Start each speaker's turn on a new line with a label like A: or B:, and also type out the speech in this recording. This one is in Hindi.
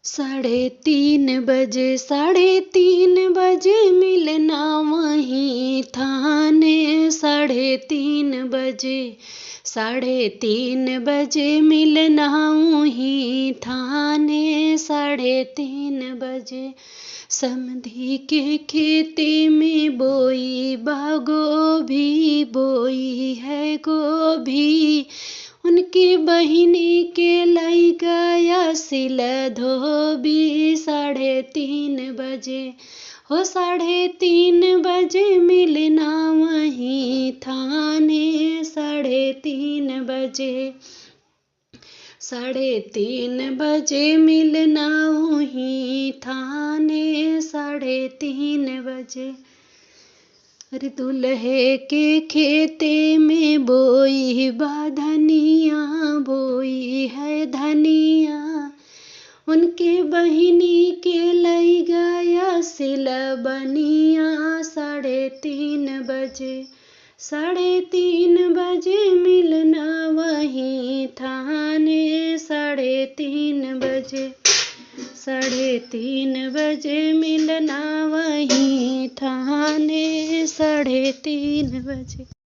A: 3:30 3:30 मिलना वहीं थाने। 3:30 मिलना वहीं थाने। 3:30 समधी के खेते में बोई गोभी, बोई है गोभी। उनकी बहिनी के लाई गया सिल धोबी। 3:30 हो 3:30 मिलना वहीं थाने। 3:30 मिलना वहीं थाने। 3:30 अरे दूल्हे के खेते में बोई धनिया, बोई है धनिया। उनके बहिनी के लई गया सिला बनिया। 3:30 मिलना वहीं थाने। 3:30 मिलना वहीं थाने। 3:30